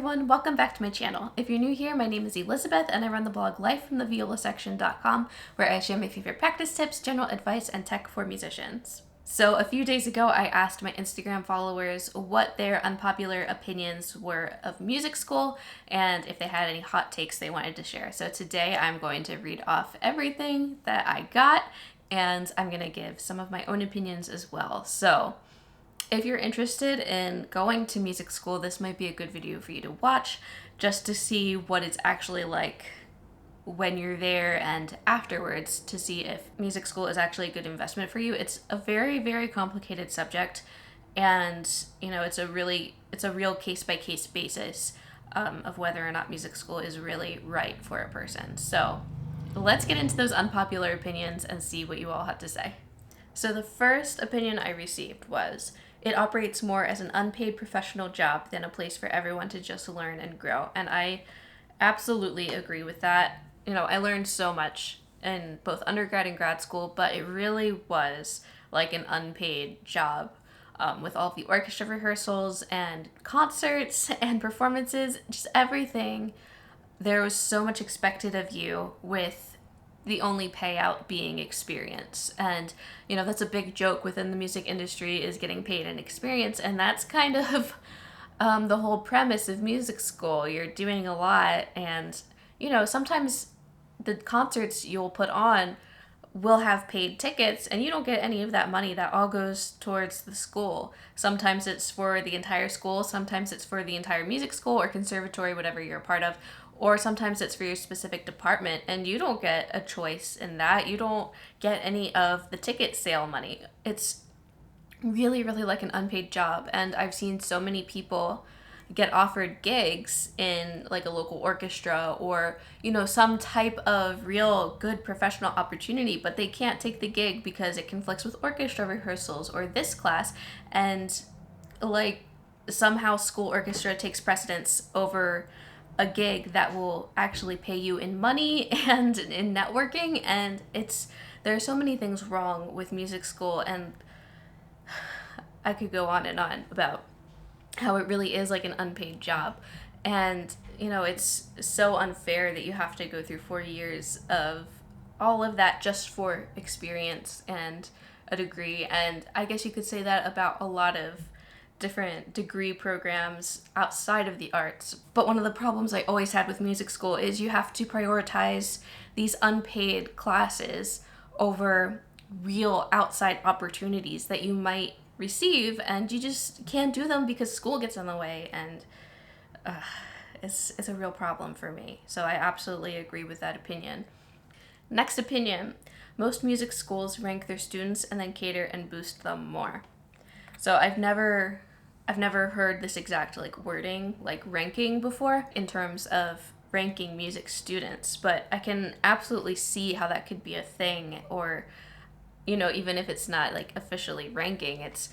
everyone, welcome back to my channel. If you're new here, my name is Elizabeth and I run the blog lifefromtheviolasection.com where I share my favorite practice tips, general advice, and tech for musicians. So a few days ago, I asked my Instagram followers what their unpopular opinions were of music school and if they had any hot takes they wanted to share. So today I'm going to read off everything that I got and I'm going to give some of my own opinions as well. So if you're interested in going to music school, this might be a good video for you to watch just to see what it's actually like when you're there and afterwards to see if music school is actually a good investment for you. It's a very, very complicated subject and, you know, it's a real case-by-case basis of whether or not music school is really right for a person. So let's get into those unpopular opinions and see what you all had to say. So the first opinion I received was, it operates more as an unpaid professional job than a place for everyone to just learn and grow. And I absolutely agree with that. You know, I learned so much in both undergrad and grad school, but it really was like an unpaid job with all the orchestra rehearsals and concerts and performances, just everything. There was so much expected of you with the only payout being experience. And, you know, that's a big joke within the music industry is getting paid in experience. And that's kind of the whole premise of music school. You're doing a lot and, you know, sometimes the concerts you'll put on will have paid tickets and you don't get any of that money. That all goes towards the school. Sometimes it's for the entire school. Sometimes it's for the entire music school or conservatory, whatever you're a part of. Or sometimes it's for your specific department and you don't get a choice in that. You don't get any of the ticket sale money. It's really, really like an unpaid job. And I've seen so many people get offered gigs in like a local orchestra or, you know, some type of real good professional opportunity, but they can't take the gig because it conflicts with orchestra rehearsals or this class. And like somehow school orchestra takes precedence over a gig that will actually pay you in money and in networking. And there are so many things wrong with music school, and I could go on and on about how it really is like an unpaid job. And, you know, it's so unfair that you have to go through 4 years of all of that just for experience and a degree. And I guess you could say that about a lot of different degree programs outside of the arts. But one of the problems I always had with music school is you have to prioritize these unpaid classes over real outside opportunities that you might receive, and you just can't do them because school gets in the way, and it's a real problem for me. So I absolutely agree with that opinion. Next opinion, most music schools rank their students and then cater and boost them more. So I've never heard this exact like wording, like ranking before in terms of ranking music students, but I can absolutely see how that could be a thing. Or, you know, even if it's not like officially ranking, it's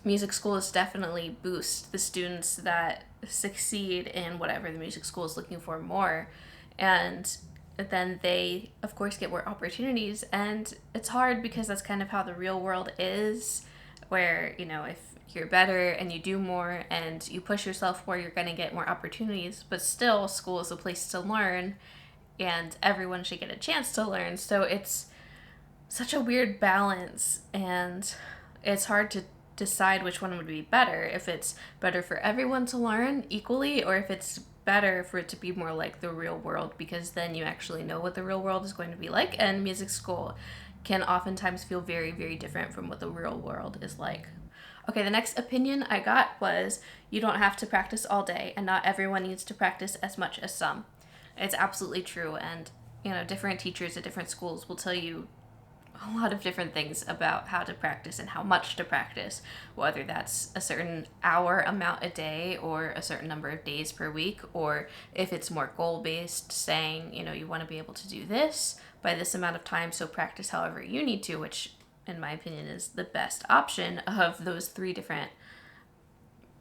music schools definitely boost the students that succeed in whatever the music school is looking for more. And then they, of course, get more opportunities. And it's hard because that's kind of how the real world is, where, you know, if you're better and you do more and you push yourself more, you're going to get more opportunities. But still, school is a place to learn and everyone should get a chance to learn. So it's such a weird balance, and it's hard to decide which one would be better. If it's better for everyone to learn equally, or if it's better for it to be more like the real world, because then you actually know what the real world is going to be like. And music school can oftentimes feel very, very different from what the real world is like. Okay, the next opinion I got was, you don't have to practice all day and not everyone needs to practice as much as some. It's absolutely true. And, you know, different teachers at different schools will tell you a lot of different things about how to practice and how much to practice, whether that's a certain hour amount a day or a certain number of days per week, or if it's more goal-based, saying, you know, you want to be able to do this by this amount of time, so practice however you need to, which in my opinion is the best option of those three different,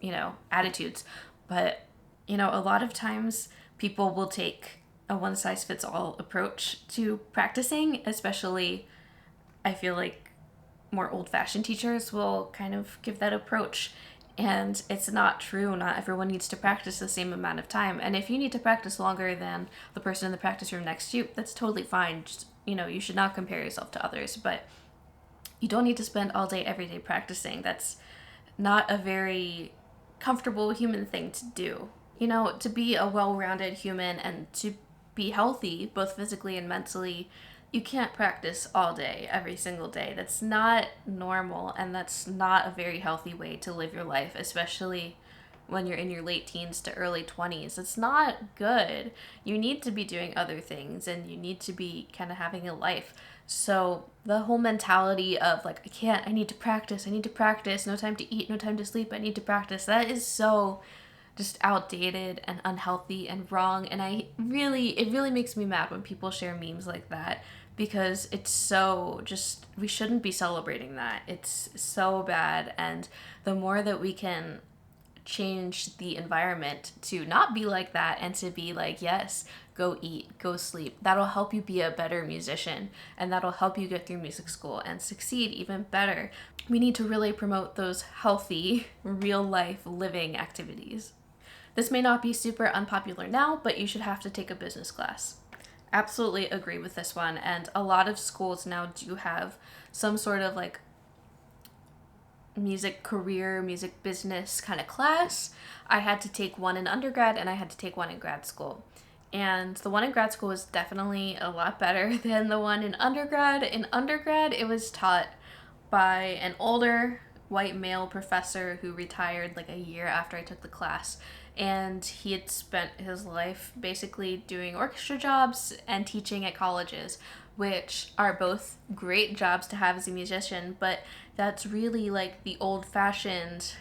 you know, attitudes. But, you know, a lot of times people will take a one-size-fits-all approach to practicing, especially I feel like more old-fashioned teachers will kind of give that approach. And it's not true. Not everyone needs to practice the same amount of time. And if you need to practice longer than the person in the practice room next to you, that's totally fine. Just, you should not compare yourself to others, but you don't need to spend all day, every day practicing. That's not a very comfortable human thing to do. To be a well-rounded human and to be healthy, both physically and mentally, you can't practice all day, every single day. That's not normal, and that's not a very healthy way to live your life, especially when you're in your late teens to early 20s. It's not good. You need to be doing other things, and you need to be kind of having a life. So the whole mentality of like, I need to practice, no time to eat, no time to sleep, I need to practice, that is so just outdated and unhealthy and wrong. And it really makes me mad when people share memes like that, because it's so just, we shouldn't be celebrating that. It's so bad. And the more that we can change the environment to not be like that and to be like, yes, go eat, go sleep, that'll help you be a better musician, and that'll help you get through music school and succeed even better. We need to really promote those healthy, real life living activities. This may not be super unpopular now, but you should have to take a business class. Absolutely agree with this one. And a lot of schools now do have some sort of like music career, music business kind of class. I had to take one in undergrad and I had to take one in grad school. And the one in grad school was definitely a lot better than the one in undergrad. In undergrad, it was taught by an older white male professor who retired like a year after I took the class. And he had spent his life basically doing orchestra jobs and teaching at colleges, which are both great jobs to have as a musician, but that's really like the old-fashioned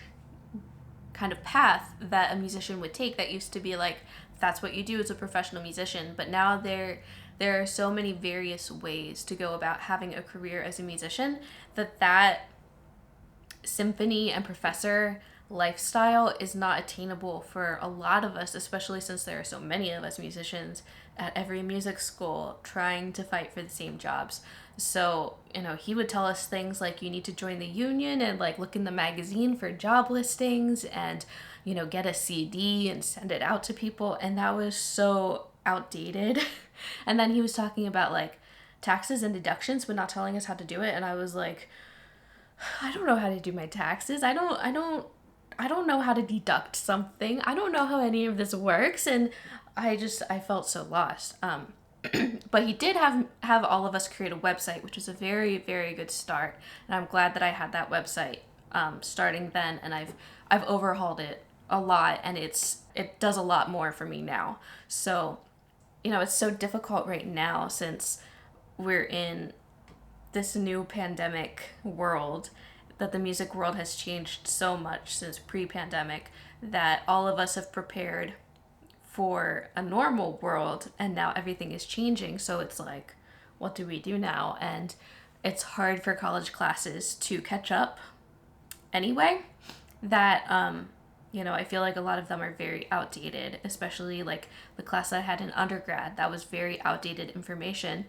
kind of path that a musician would take. That used to be like, that's what you do as a professional musician. But now there are so many various ways to go about having a career as a musician that symphony and professor lifestyle is not attainable for a lot of us, especially since there are so many of us musicians at every music school trying to fight for the same jobs. So, he would tell us things like, you need to join the union and like look in the magazine for job listings and, get a CD and send it out to people. And that was so outdated. And then he was talking about like taxes and deductions, but not telling us how to do it. And I was like, I don't know how to do my taxes. I don't know how to deduct something. I don't know how any of this works. And I felt so lost. But he did have all of us create a website, which was a very, very good start. And I'm glad that I had that website starting then. And I've overhauled it a lot, and it does a lot more for me now. So, it's so difficult right now since we're in this new pandemic world, that the music world has changed so much since pre-pandemic, that all of us have prepared for a normal world, and now everything is changing. So it's like, what do we do now? And it's hard for college classes to catch up anyway. That I feel like a lot of them are very outdated, especially like the class that I had in undergrad. That was very outdated information,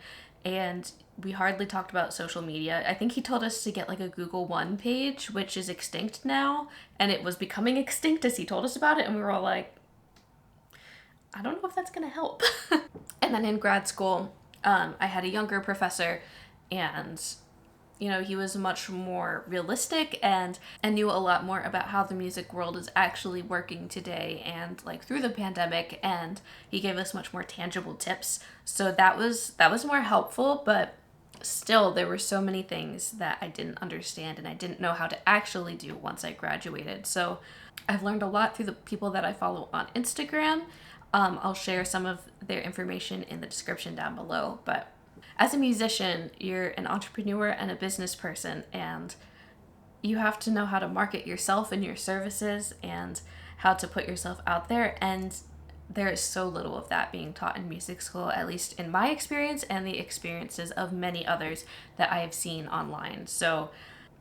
and we hardly talked about social media. I think he told us to get like a Google One page, which is extinct now, and it was becoming extinct as he told us about it, and we were all like, I don't know if that's gonna help. And then in grad school, I had a younger professor, and he was much more realistic and knew a lot more about how the music world is actually working today and like through the pandemic, and he gave us much more tangible tips. So that was more helpful, but still there were so many things that I didn't understand and I didn't know how to actually do once I graduated. So I've learned a lot through the people that I follow on Instagram. I'll share some of their information in the description down below, but as a musician, you're an entrepreneur and a business person, and you have to know how to market yourself and your services and how to put yourself out there. And there is so little of that being taught in music school, at least in my experience and the experiences of many others that I have seen online. So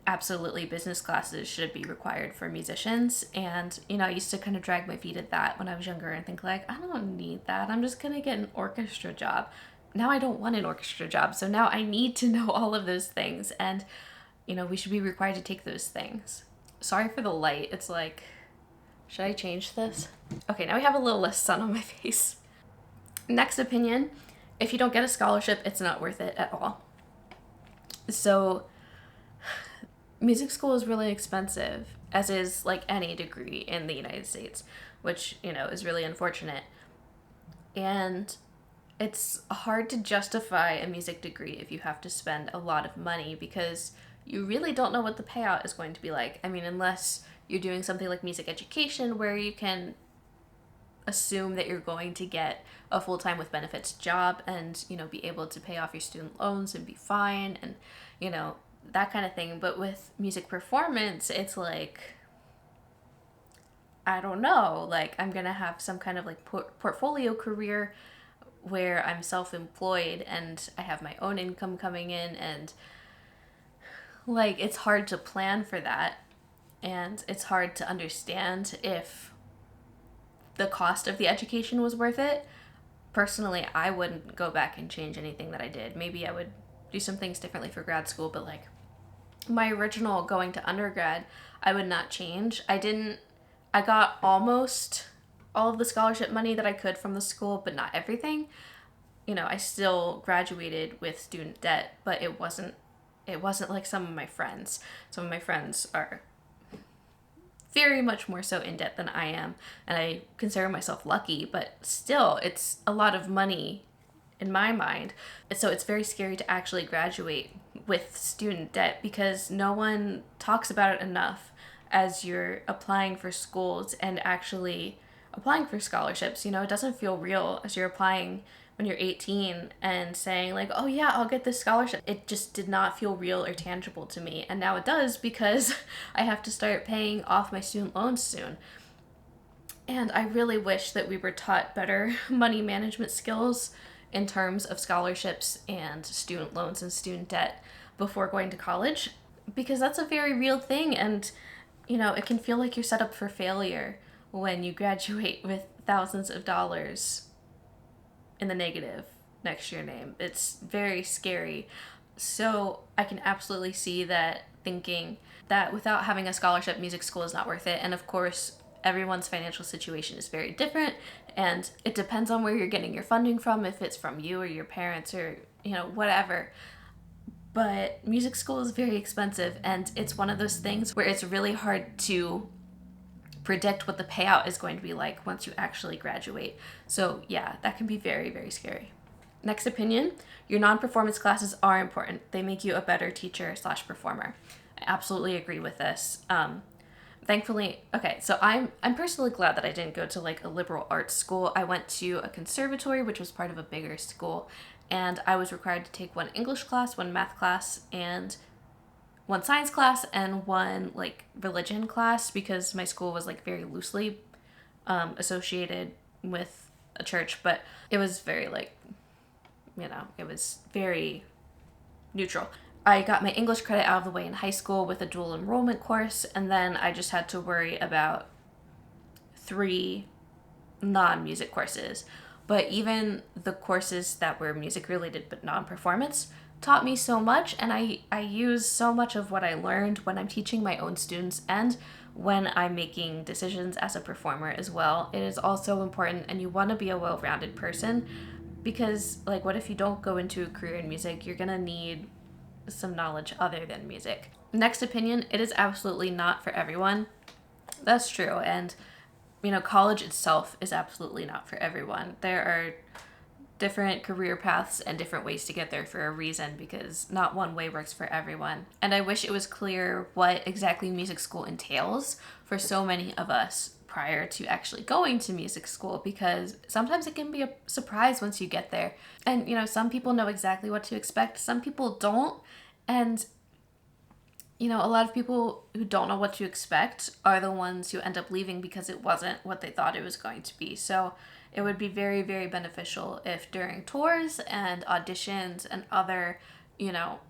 absolutely, business classes should be required for musicians. And, I used to kind of drag my feet at that when I was younger and think like, I don't need that. I'm just going to get an orchestra job. Now I don't want an orchestra job, so now I need to know all of those things, and we should be required to take those things. Sorry for the light. It's like, should I change this? Okay, now we have a little less sun on my face. Next opinion, if you don't get a scholarship, it's not worth it at all. So music school is really expensive, as is like any degree in the United States, which, is really unfortunate. And it's hard to justify a music degree if you have to spend a lot of money, because you really don't know what the payout is going to be like. I mean, unless you're doing something like music education, where you can assume that you're going to get a full-time with benefits job and, be able to pay off your student loans and be fine and, that kind of thing. But with music performance, it's like, I don't know, like I'm going to have some kind of like portfolio career where I'm self-employed and I have my own income coming in, and like it's hard to plan for that, and it's hard to understand if the cost of the education was worth it. Personally, I wouldn't go back and change anything that I did. Maybe I would do some things differently for grad school, but like my original going to undergrad, I would not change. I got almost all of the scholarship money that I could from the school, but not everything. I still graduated with student debt, but it wasn't like some of my friends. Some of my friends are very much more so in debt than I am, and I consider myself lucky, but still, it's a lot of money in my mind. So it's very scary to actually graduate with student debt, because no one talks about it enough as you're applying for schools and actually applying for scholarships. It doesn't feel real as you're applying when you're 18 and saying like, oh yeah, I'll get this scholarship. It just did not feel real or tangible to me. And now it does, because I have to start paying off my student loans soon. And I really wish that we were taught better money management skills in terms of scholarships and student loans and student debt before going to college, because that's a very real thing. And, it can feel like you're set up for failure when you graduate with thousands of dollars in the negative next to your name. It's very scary. So I can absolutely see that, thinking that without having a scholarship, music school is not worth it. And of course, everyone's financial situation is very different, and it depends on where you're getting your funding from, if it's from you or your parents or, whatever. But music school is very expensive, and it's one of those things where it's really hard to predict what the payout is going to be like once you actually graduate. So yeah, that can be very, very scary. Next opinion, your non-performance classes are important. They make you a better teacher/performer. I absolutely agree with this. Thankfully, okay, so I'm personally glad that I didn't go to like a liberal arts school. I went to a conservatory, which was part of a bigger school, and I was required to take one English class, one math class, and one science class, and one like religion class, because my school was like very loosely associated with a church, but it was very like, it was very neutral. I got my English credit out of the way in high school with a dual enrollment course, and then I just had to worry about 3 non-music courses. But even the courses that were music related but non-performance taught me so much, and I use so much of what I learned when I'm teaching my own students and when I'm making decisions as a performer as well. It is also important, and you want to be a well-rounded person, because like, what if you don't go into a career in music? You're gonna need some knowledge other than music. Next opinion, it is absolutely not for everyone. That's true, and college itself is absolutely not for everyone. There are different career paths and different ways to get there for a reason, because not one way works for everyone. And I wish it was clear what exactly music school entails for so many of us prior to actually going to music school, because sometimes it can be a surprise once you get there. And some people know exactly what to expect, some people don't. And a lot of people who don't know what to expect are the ones who end up leaving because it wasn't what they thought it was going to be. So it would be very, very beneficial if during tours and auditions and other,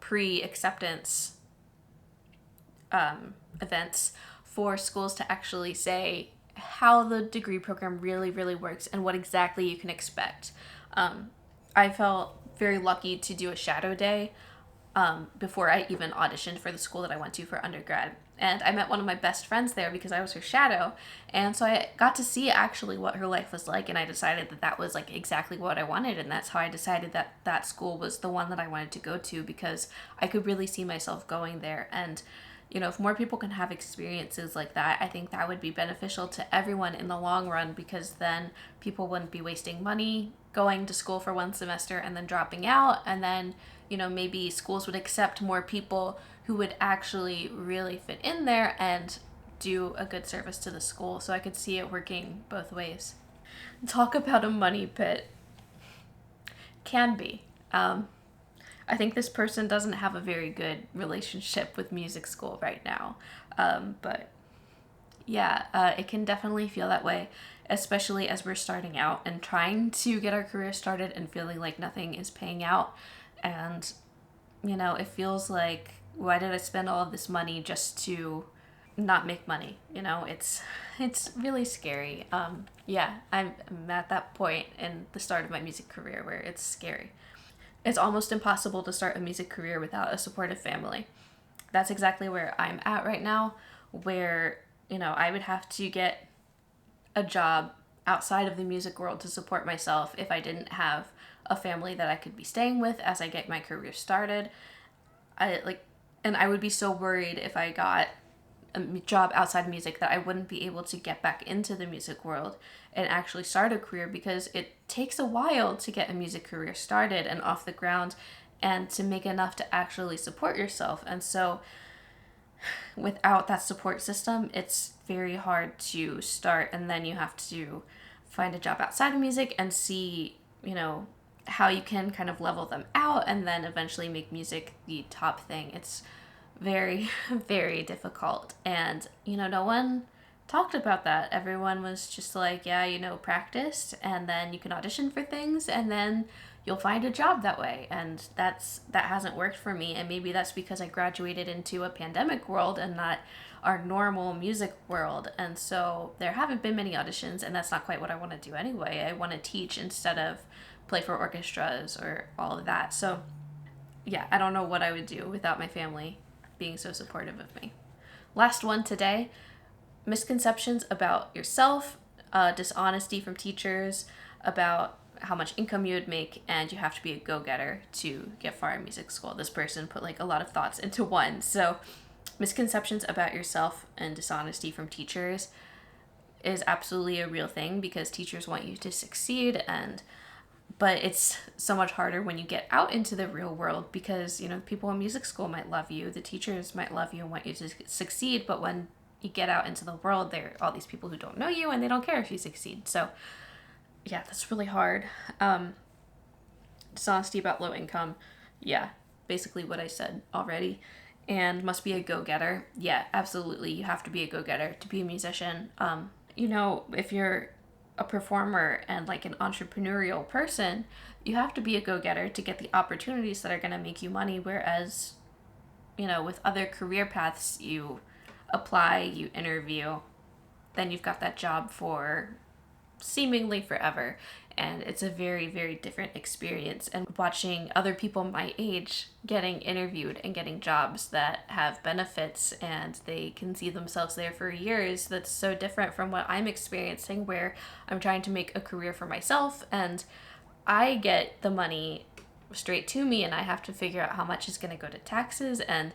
pre-acceptance events, for schools to actually say how the degree program really, really works and what exactly you can expect. I felt very lucky to do a shadow day before I even auditioned for the school that I went to for undergrad. And I met one of my best friends there because I was her shadow. And so I got to see actually what her life was like. And I decided that that was like exactly what I wanted. And that's how I decided that that school was the one that I wanted to go to, because I could really see myself going there. And, you know, if more people can have experiences like that, I think that would be beneficial to everyone in the long run, because then people wouldn't be wasting money going to school for one semester and then dropping out. And then, you know, maybe schools would accept more people who would actually really fit in there and do a good service to the school. So I could see it working both ways. Talk about a money pit. Can be. I think this person doesn't have a very good relationship with music school right now. But yeah, it can definitely feel that way, especially as we're starting out and trying to get our career started and feeling like nothing is paying out. And, you know, it feels like, why did I spend all of this money just to not make money? You know, it's really scary. Yeah, I'm at that point in the start of my music career where it's scary. It's almost impossible to start a music career without a supportive family. That's exactly where I'm at right now, where, you know, I would have to get a job outside of the music world to support myself if I didn't have a family that I could be staying with as I get my career started. And I would be so worried if I got a job outside of music that I wouldn't be able to get back into the music world and actually start a career, because it takes a while to get a music career started and off the ground and to make enough to actually support yourself. And so without that support system, it's very hard to start, and then you have to find a job outside of music and see, you know, how you can kind of level them out and then eventually make music the top thing. It's very, very difficult. And, you know, no one talked about that. Everyone was just like, yeah, you know, practice, and then you can audition for things, and then you'll find a job that way. And that hasn't worked for me. And maybe that's because I graduated into a pandemic world and not our normal music world. And so there haven't been many auditions, and that's not quite what I want to do anyway. I want to teach instead of play for orchestras or all of that. So yeah, I don't know what I would do without my family being so supportive of me. Last one today: misconceptions about yourself, dishonesty from teachers about how much income you would make, and you have to be a go-getter to get far in music school. This person put like a lot of thoughts into one. So misconceptions about yourself and dishonesty from teachers is absolutely a real thing, because teachers want you to succeed, but it's so much harder when you get out into the real world, because, you know, people in music school might love you, the teachers might love you and want you to succeed, but when you get out into the world, there are all these people who don't know you and they don't care if you succeed. So yeah, that's really hard. Dishonesty about low income. Yeah, basically what I said already. And must be a go-getter. Yeah, absolutely. You have to be a go-getter to be a musician. You know, if you're a performer and like an entrepreneurial person, you have to be a go-getter to get the opportunities that are going to make you money. Whereas, you know, with other career paths, you apply, you interview, then you've got that job for seemingly forever. And it's a very, very different experience. And watching other people my age getting interviewed and getting jobs that have benefits and they can see themselves there for years, that's so different from what I'm experiencing, where I'm trying to make a career for myself and I get the money straight to me and I have to figure out how much is going to go to taxes, and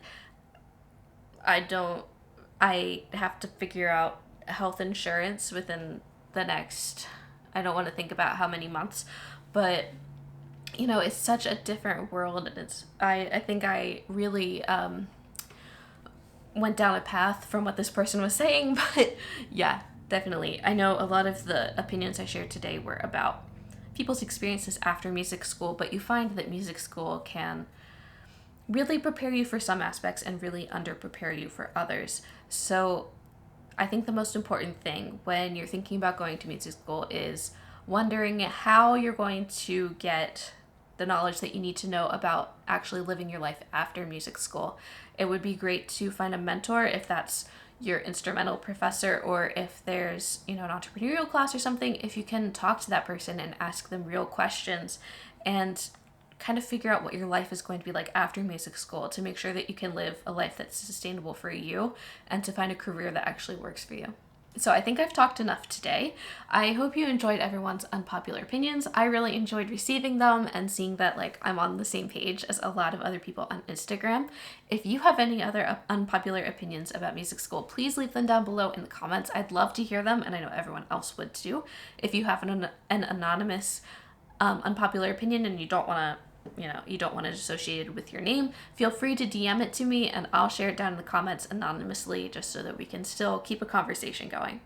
I have to figure out health insurance within the next, I don't want to think about how many months, but you know, it's such a different world. And I think I really went down a path from what this person was saying, but yeah, definitely. I know a lot of the opinions I shared today were about people's experiences after music school, but you find that music school can really prepare you for some aspects and really under-prepare you for others. So I think the most important thing when you're thinking about going to music school is wondering how you're going to get the knowledge that you need to know about actually living your life after music school. It would be great to find a mentor, if that's your instrumental professor, or if there's, you know, an entrepreneurial class or something, if you can talk to that person and ask them real questions and kind of figure out what your life is going to be like after music school, to make sure that you can live a life that's sustainable for you and to find a career that actually works for you. So I think I've talked enough today. I hope you enjoyed everyone's unpopular opinions. I really enjoyed receiving them and seeing that like I'm on the same page as a lot of other people on Instagram. If you have any other unpopular opinions about music school, please leave them down below in the comments. I'd love to hear them, and I know everyone else would too. If you have an anonymous unpopular opinion and you don't want to it associated with your name, feel free to DM it to me and I'll share it down in the comments anonymously, just so that we can still keep a conversation going.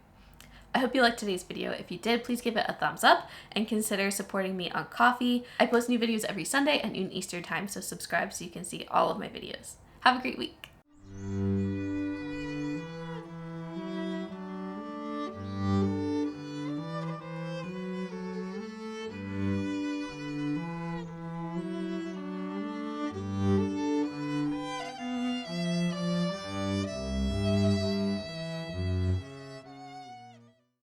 I hope you liked today's video. If you did, please give it a thumbs up and consider supporting me on Ko-fi. I post new videos every Sunday at noon Eastern time, so subscribe so you can see all of my videos. Have a great week.